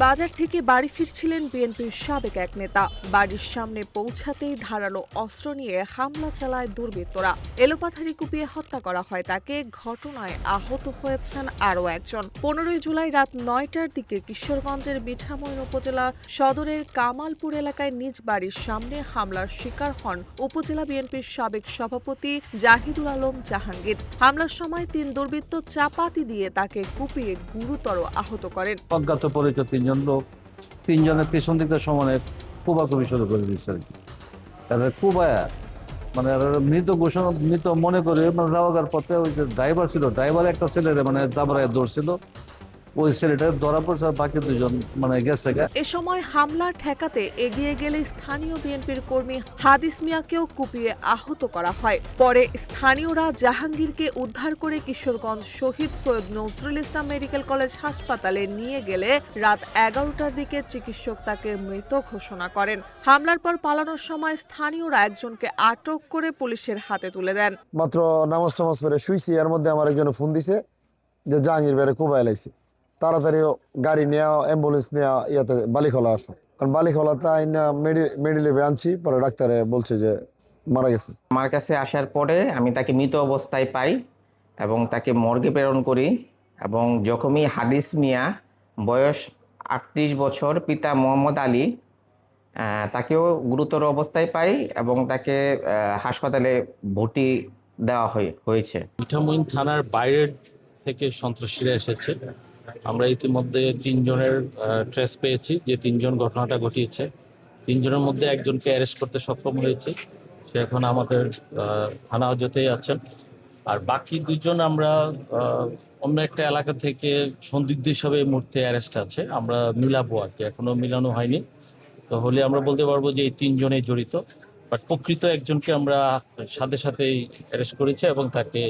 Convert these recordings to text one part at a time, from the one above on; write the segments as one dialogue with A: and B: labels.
A: বাজার থেকে বাড়ি ফিরছিলেন বিএনপির সাবেক এক নেতা। বাড়ির সামনে পৌঁছাতেই ধারালো অস্ত্র নিয়ে হামলা চালায় দুর্বৃত্তরা। এলোপাথারি কুপিয়ে হত্যা করা হয় তাকে। ঘটনায় আহত হয়েছেন আরও একজন। 15 জুলাই রাত 9টার দিকে কিশোরগঞ্জের মিঠামইন উপজেলা সদরের কামালপুর এলাকায় নিজ বাড়ির সামনে হামলার শিকার হন উপজেলা বিএনপির সাবেক সভাপতি জাহিদুল আলম জাহাঙ্গীর। হামলার সময় 3 দুর্বৃত্ত চাপাতি দিয়ে তাকে কুপিয়ে গুরুতর আহত করেন।
B: অজ্ঞাত পরিচয় 3 জন লোক, 3 জনের পেছন দিকে সমানে কুবাকুবি শুরু করে দিচ্ছে আর কি। তাদের কুবায়া মানে মৃত মনে করে যাওয়ার পথে ওই যে ড্রাইভার ছিল, ড্রাইভার একটা ছেলের মানে দাবড়ায় দৌড়ছিল, ওই ছেলেটা ধরা পড়ছে, বাকি 2 জন মানে গেছে।
A: এ সময় হামলা ঠেকাতে এগিয়ে গেলে স্থানীয় বিএনপির কর্মী হাদিস মিয়াকেও কুপিয়ে আহত করা হয়। পরে স্থানীয়রা জাহাঙ্গীরকে উদ্ধার করে কিশোরগঞ্জ শহীদ সৈয়দ নজরুল ইসলাম মেডিকেল কলেজ হাসপাতালে নিয়ে গেলে রাত 11টার দিকে চিকিৎসক তাকে মৃত ঘোষণা করেন। হামলার পর পালানোর সময় স্থানীয়রা একজনকে আটক করে পুলিশের হাতে তুলে দেন।
C: মাত্র নামাজ টামাজ পরে শুইছি, এর মধ্যে আমার একজন ফোন দিছে যে জাহাঙ্গীর বেড়ে কুবাই লাইছে, তাড়াতাড়ি গাড়ি নেওয়া, অ্যাম্বুলেন্স নেওয়া, ইয়াতে বালিখোলা আসো। কারণ বালিখোলাতে আইনা মেডিলেভে আনছি, পরে ডাক্তারে বলছে যে মারা গেছে।
D: আমার কাছে আসার পরে আমি তাকে মৃত অবস্থায় পাই এবং তাকে মর্গে প্রেরণ করি। এবং জখমি হাদিস মিয়া, বয়স 38 বছর, পিতা মোহাম্মদ আলী, তাকেও গুরুতর অবস্থায় পাই এবং তাকে হাসপাতালে ভর্তি দেওয়া হয়েছে।
E: মিঠামইন থানার বাইরের থেকে সন্ত্রাসীরা এসেছে। আমরা ইতিমধ্যে 3 জনের ট্রেস পেয়েছি, যে 3 জন ঘটনাটা ঘটিয়েছে। 3 জনের মধ্যে একজনকে অ্যারেস্ট করতে সক্ষম হয়েছে, সে এখন আমাদের থানা হাজতেই আছেন। আর বাকি 2 জন আমরা অন্য একটা এলাকা থেকে সন্দিগ্ধ হিসাবে এই মুহূর্তে অ্যারেস্ট আছে, আমরা মিলাবো আর কি, এখনো মিলানো হয়নি। তো হলে আমরা বলতে পারবো যে এই 3 জনেই জড়িত, বাট প্রকৃত একজনকে আমরা সাথে সাথেই অ্যারেস্ট করেছি এবং তাকে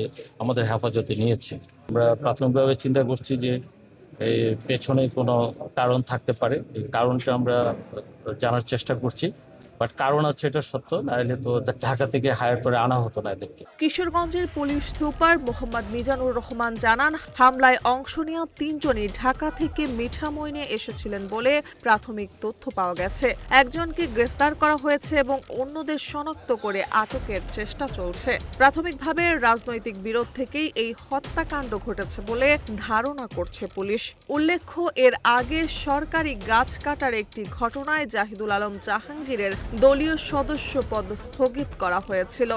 E: আমাদের হেফাজতে নিয়েছি। আমরা প্রাথমিকভাবে চিন্তা করছি যে এই পেছনে কোনো কারণ থাকতে পারে, এই কারণটা আমরা জানার চেষ্টা করছি। বাট কারণ আছে এটা সত্য, নাহলে তো ঢাকা থেকে হায়ার করে আনা হতো না এদেরকে।
A: কিশোরগঞ্জের পুলিশ সুপার মোহাম্মদ মিজানুর রহমান জানান, হামলায় অংশ নেওয়া 3 জনই ঢাকা থেকে মিঠামইনে এসেছিলেন বলে প্রাথমিক তথ্য পাওয়া গেছে। একজনকে গ্রেফতার করা হয়েছে এবং অন্যদের শনাক্ত করে আটকের চেষ্টা চলছে। প্রাথমিকভাবে রাজনৈতিক বিরোধ থেকেই এই হত্যাকাণ্ড ঘটেছে বলে ধারণা করছে পুলিশ। উল্লেখ্য, এর আগে সরকারি গাছ কাটার একটি ঘটনায় জাহিদুল আলম জাহাঙ্গীরের দলীয় সদস্য পদ স্থগিত করা হয়েছিল।